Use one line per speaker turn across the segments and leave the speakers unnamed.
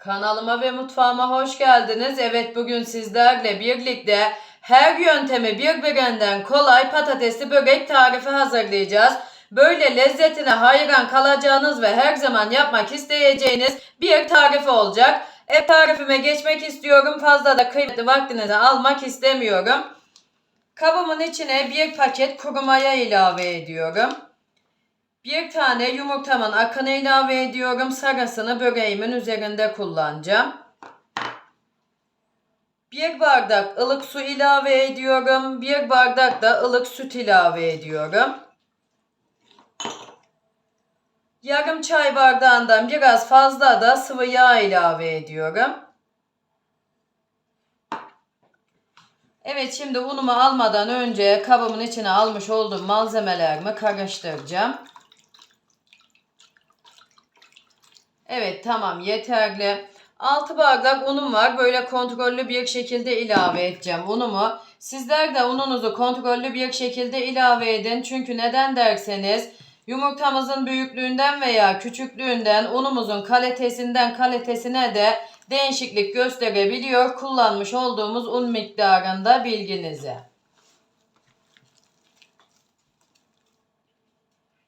Kanalıma ve mutfağıma hoş geldiniz. Evet, bugün sizlerle birlikte her yöntemi birbirinden kolay patatesli börek tarifi hazırlayacağız. Böyle lezzetine hayran kalacağınız ve her zaman yapmak isteyeceğiniz bir tarifi olacak. Tarifime geçmek istiyorum. Fazla da kıymetli vaktinizi almak istemiyorum. Kabımın içine bir paket kuru maya ilave ediyorum. Bir tane yumurtamın akını ilave ediyorum. Sarısını böreğimin üzerinde kullanacağım. Bir bardak ılık su ilave ediyorum. Bir bardak da ılık süt ilave ediyorum. Yarım çay bardağından biraz fazla da sıvı yağ ilave ediyorum. Evet, şimdi unumu almadan önce kabımın içine almış olduğum malzemelerimi karıştıracağım. Evet, tamam, yeterli. 6 bardak unum var. Böyle kontrollü bir şekilde ilave edeceğim unumu. Sizler de ununuzu kontrollü bir şekilde ilave edin. Çünkü neden derseniz yumurtamızın büyüklüğünden veya küçüklüğünden unumuzun kalitesine de değişiklik gösterebiliyor. Kullanmış olduğumuz un miktarında bilginize.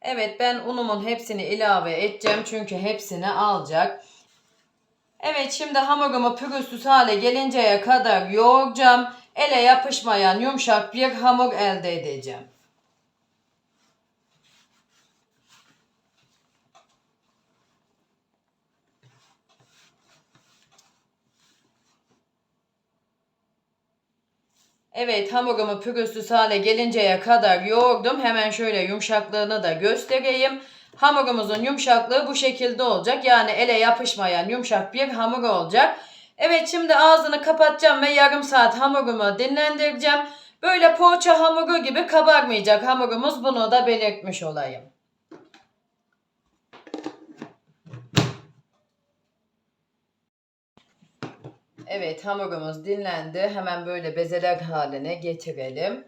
Evet, ben unumun hepsini ilave edeceğim. Çünkü hepsini alacak. Evet, şimdi hamurumu pürüzsüz hale gelinceye kadar yoğuracağım. Ele yapışmayan yumuşak bir hamur elde edeceğim. Evet, hamurumu pürüzsüz hale gelinceye kadar yoğurdum. Hemen şöyle yumuşaklığını da göstereyim. Hamurumuzun yumuşaklığı bu şekilde olacak. Yani ele yapışmayan yumuşak bir hamur olacak. Evet, şimdi ağzını kapatacağım ve yarım saat hamurumu dinlendireceğim. Böyle poğaça hamuru gibi kabarmayacak hamurumuz. Bunu da belirtmiş olayım. Evet, hamurumuz dinlendi. Hemen böyle bezeler haline getirelim.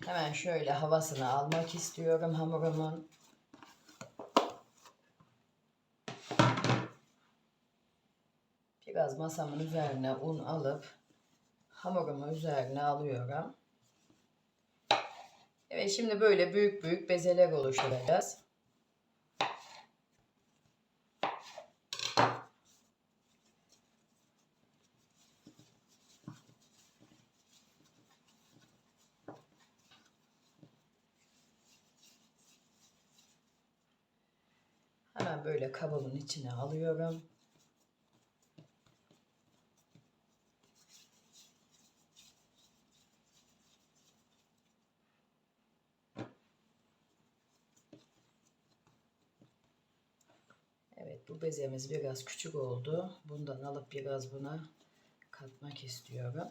Hemen şöyle havasını almak istiyorum hamurumun. Biraz masamın üzerine un alıp hamurumu üzerine alıyorum. Evet, şimdi böyle büyük büyük bezeler oluşturacağız. Hemen böyle kabımın içine alıyorum. Evet, bu bezemiz biraz küçük oldu. Bundan alıp biraz buna katmak istiyorum.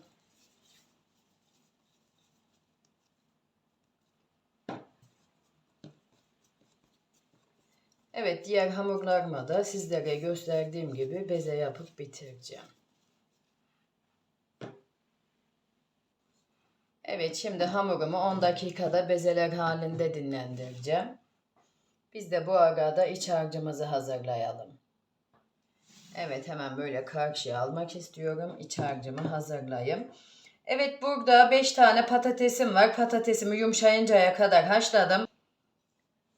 Evet, diğer hamurlarıma da sizlere gösterdiğim gibi beze yapıp bitireceğim. Evet, şimdi hamurumu 10 dakikada bezeler halinde dinlendireceğim. Biz de bu arada iç harcımızı hazırlayalım. Evet, hemen böyle karşıya almak istiyorum. İç harcımı hazırlayayım. Evet, burada 5 tane patatesim var. Patatesimi yumuşayıncaya kadar haşladım.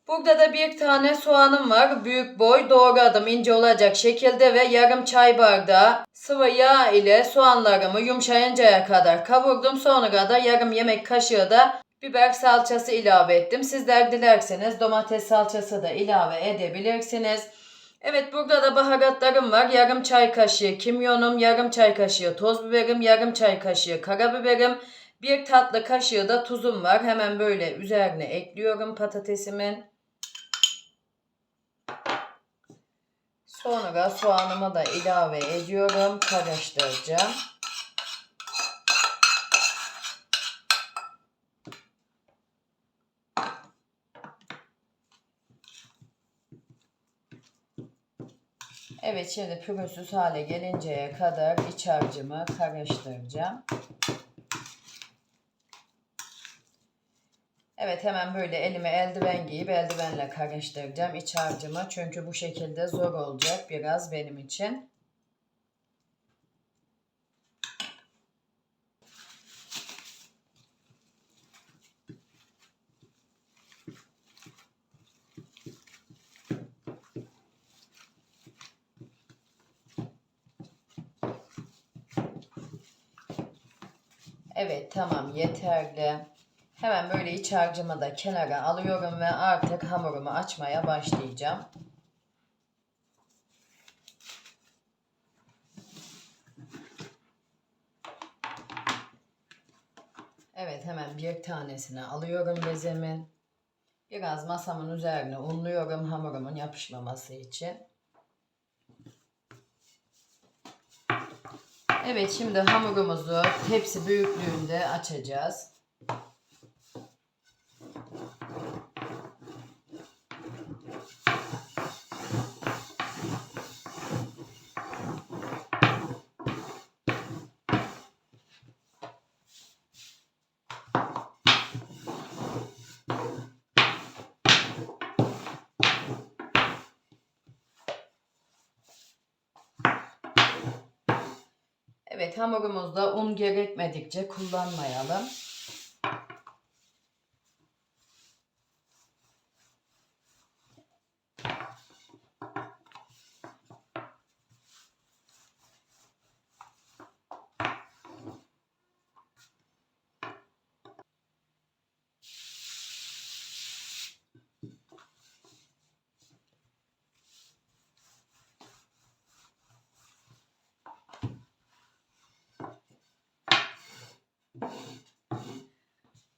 Burada da bir tane soğanım var. Büyük boy doğradım ince olacak şekilde ve yarım çay bardağı sıvı yağ ile soğanlarımı yumuşayıncaya kadar kavurdum. Sonra da yarım yemek kaşığı da biber salçası ilave ettim. Sizler dilerseniz domates salçası da ilave edebilirsiniz. Evet, burada da baharatlarım var. Yarım çay kaşığı kimyonum, yarım çay kaşığı toz biberim, yarım çay kaşığı karabiberim, bir tatlı kaşığı da tuzum var. Hemen böyle üzerine ekliyorum patatesimin. Sonra soğanımı da ilave ediyorum. Karıştıracağım. Evet, şimdi pürüzsüz hale gelinceye kadar iç harcımı karıştıracağım. Evet, hemen böyle elime eldiven giyip eldivenle karıştıracağım iç harcımı. Çünkü bu şekilde zor olacak biraz benim için. Evet, tamam, yeterli. Hemen böyle iç harcımı da kenara alıyorum ve artık hamurumu açmaya başlayacağım. Evet, hemen bir tanesini alıyorum bezemin. Biraz masamın üzerine unluyorum hamurumun yapışmaması için. Evet, şimdi hamurumuzu tepsi büyüklüğünde açacağız. Evet, hamurumuzda un gerekmedikçe kullanmayalım.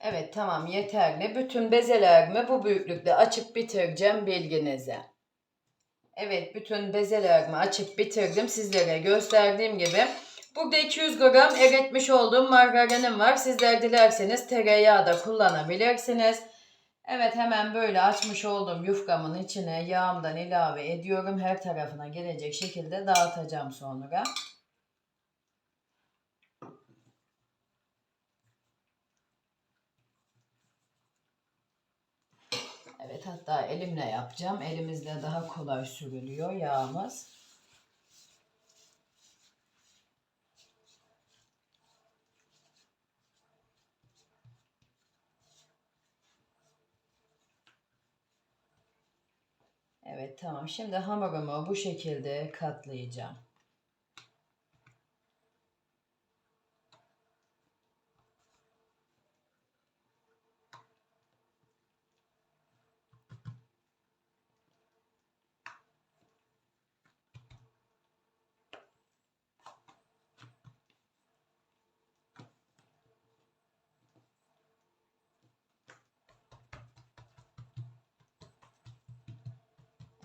Evet, tamam, yeterli. Bütün bezelerimi bu büyüklükte açıp bitireceğim bilginize. Evet, bütün bezelerimi açıp bitirdim. Sizlere gösterdiğim gibi. Burada 200 gram eritmiş olduğum margarinim var. Sizler dilerseniz tereyağı da kullanabilirsiniz. Evet, hemen böyle açmış olduğum yufkamın içine yağımdan ilave ediyorum. Her tarafına gelecek şekilde dağıtacağım sonra. Evet, hatta elimle yapacağım. Elimizle daha kolay sürülüyor yağımız. Evet, tamam. Şimdi hamurumu bu şekilde katlayacağım.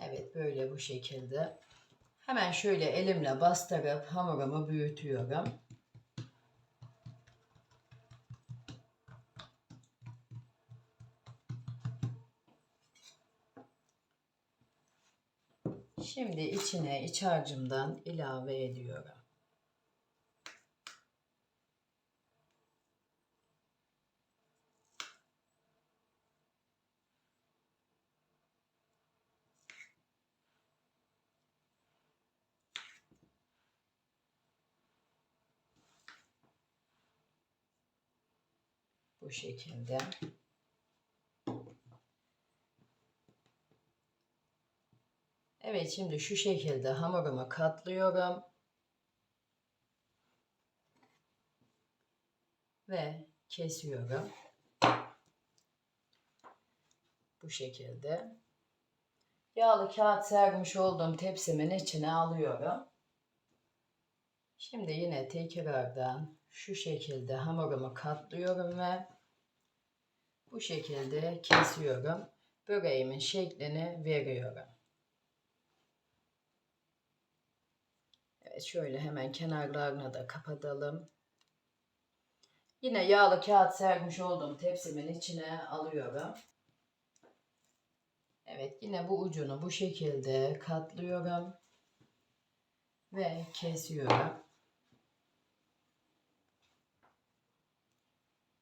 Evet, böyle bu şekilde. Hemen şöyle elimle bastırıp hamurumu büyütüyorum. Şimdi içine iç harcımdan ilave ediyorum. Bu şekilde. Evet, şimdi şu şekilde hamurumu katlıyorum. Ve kesiyorum. Bu şekilde. Yağlı kağıt sermiş olduğum tepsimin içine alıyorum. Şimdi yine tekrardan şu şekilde hamurumu katlıyorum ve bu şekilde kesiyorum. Böreğimin şeklini veriyorum. Evet, şöyle hemen kenarlarını da kapatalım. Yine yağlı kağıt sermiş olduğum tepsimin içine alıyorum. Evet, yine bu ucunu bu şekilde katlıyorum ve kesiyorum.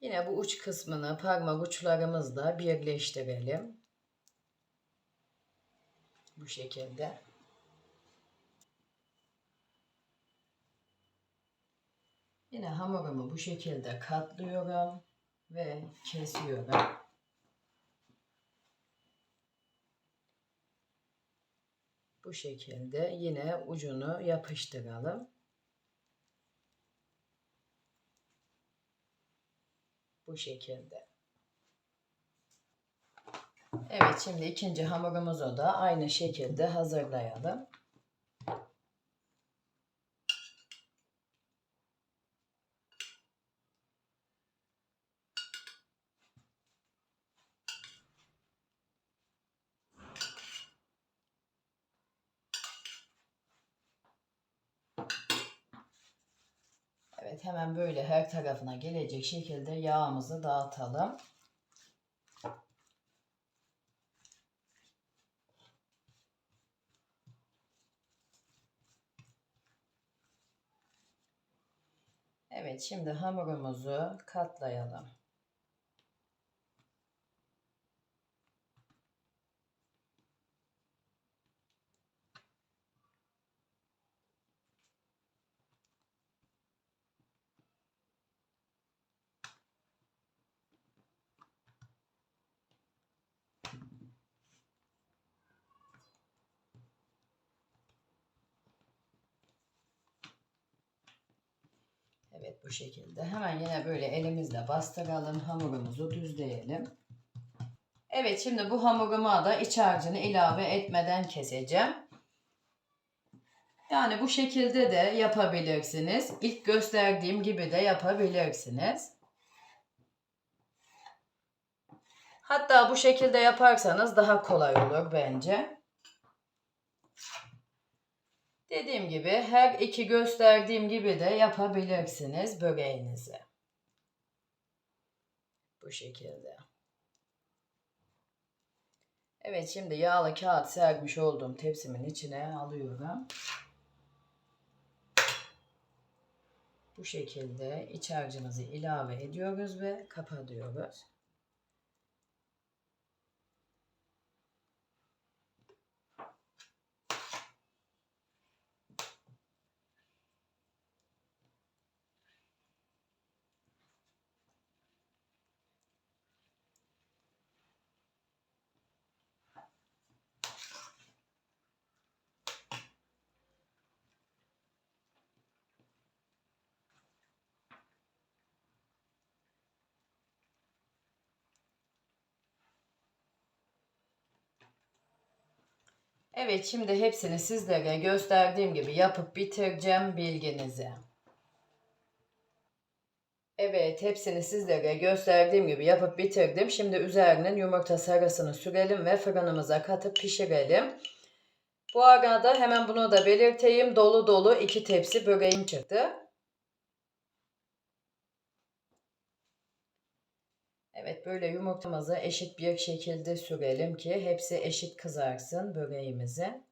Yine bu uç kısmını parmak uçlarımızla birleştirelim. Bu şekilde. Yine hamurumu bu şekilde katlıyorum ve kesiyorum. Bu şekilde yine ucunu yapıştıralım. Bu şekilde. Evet, şimdi ikinci hamurumuzu da aynı şekilde hazırlayalım. Evet, hemen böyle her tarafına gelecek şekilde yağımızı dağıtalım. Evet, şimdi hamurumuzu katlayalım. Evet, bu şekilde. Hemen yine böyle elimizle bastıralım. Hamurumuzu düzleyelim. Evet, şimdi bu hamuruma da iç harcını ilave etmeden keseceğim. Yani bu şekilde de yapabilirsiniz. İlk gösterdiğim gibi de yapabilirsiniz. Hatta bu şekilde yaparsanız daha kolay olur bence. Dediğim gibi her iki gösterdiğim gibi de yapabilirsiniz böreğinizi. Bu şekilde. Evet, şimdi yağlı kağıt sermiş olduğum tepsimin içine alıyorum. Bu şekilde iç harcımızı ilave ediyoruz ve kapatıyoruz. Evet, şimdi hepsini sizlere gösterdiğim gibi yapıp bitireceğim, bilginize. Evet, hepsini sizlere gösterdiğim gibi yapıp bitirdim. Şimdi üzerinin yumurta sarısını sürelim ve fırınımıza katıp pişirelim. Bu arada hemen bunu da belirteyim. Dolu dolu 2 tepsi böreğim çıktı. Evet, böyle yumurtamızı eşit bir şekilde sürelim ki hepsi eşit kızarsın böreğimizi.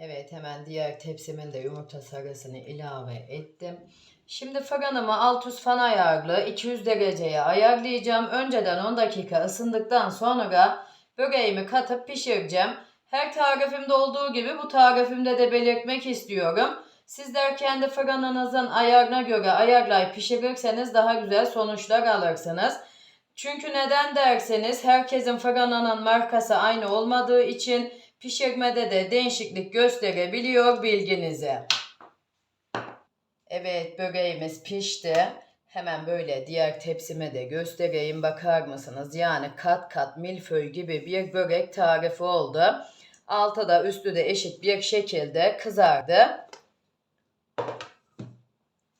Evet, hemen diğer tepsimin de yumurta sarısını ilave ettim. Şimdi fırınımı alt üst fan ayarlı 200 dereceye ayarlayacağım. Önceden 10 dakika ısındıktan sonra böreğimi katıp pişireceğim. Her tarifimde olduğu gibi bu tarifimde de belirtmek istiyorum. Sizler kendi fırınınızın ayarına göre ayarlayıp pişirirseniz daha güzel sonuçlar alırsınız. Çünkü neden derseniz herkesin fırınının markası aynı olmadığı için pişirmede de değişiklik gösterebiliyor, bilginize. Evet, böreğimiz pişti. Hemen böyle diğer tepsime de göstereyim, bakar mısınız? Yani kat kat milföy gibi bir börek tarifi oldu. Altı da üstü de eşit bir şekilde kızardı.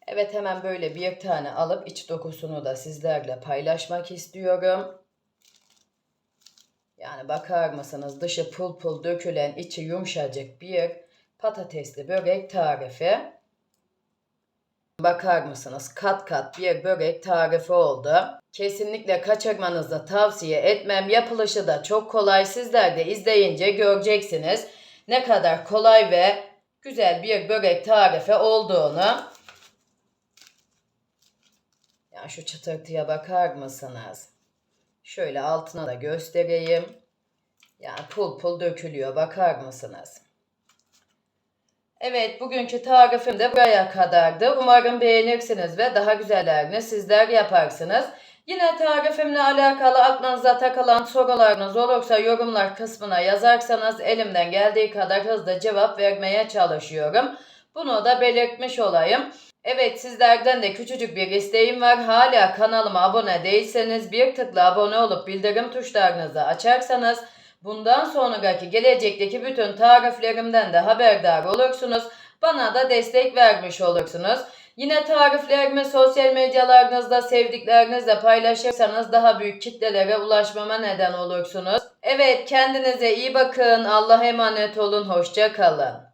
Evet, hemen böyle bir tane alıp iç dokusunu da sizlerle paylaşmak istiyorum. Yani bakar mısınız, dışı pul pul dökülen, içi yumuşacık bir patatesli börek tarifi. Bakar mısınız, kat kat bir börek tarifi oldu. Kesinlikle kaçırmanızı tavsiye etmem. Yapılışı da çok kolay. Sizler de izleyince göreceksiniz ne kadar kolay ve güzel bir börek tarifi olduğunu. Ya şu çıtırtıya bakar mısınız? Şöyle altına da göstereyim. Yani pul pul dökülüyor, bakar mısınız? Evet, bugünkü tarifim de buraya kadardı. Umarım beğenirsiniz ve daha güzellerini sizler yaparsınız. Yine tarifimle alakalı aklınıza takılan sorularınız olursa yorumlar kısmına yazarsanız elimden geldiği kadar hızlı cevap vermeye çalışıyorum. Bunu da belirtmiş olayım. Evet, sizlerden de küçücük bir isteğim var. Hala kanalıma abone değilseniz bir tıkla abone olup bildirim tuşlarınızı açarsanız bundan sonraki gelecekteki bütün tariflerimden de haberdar olursunuz. Bana da destek vermiş olursunuz. Yine tariflerimi sosyal medyalarınızda sevdiklerinizle paylaşırsanız daha büyük kitlelere ulaşmama neden olursunuz. Evet, kendinize iyi bakın. Allah'a emanet olun. Hoşça kalın.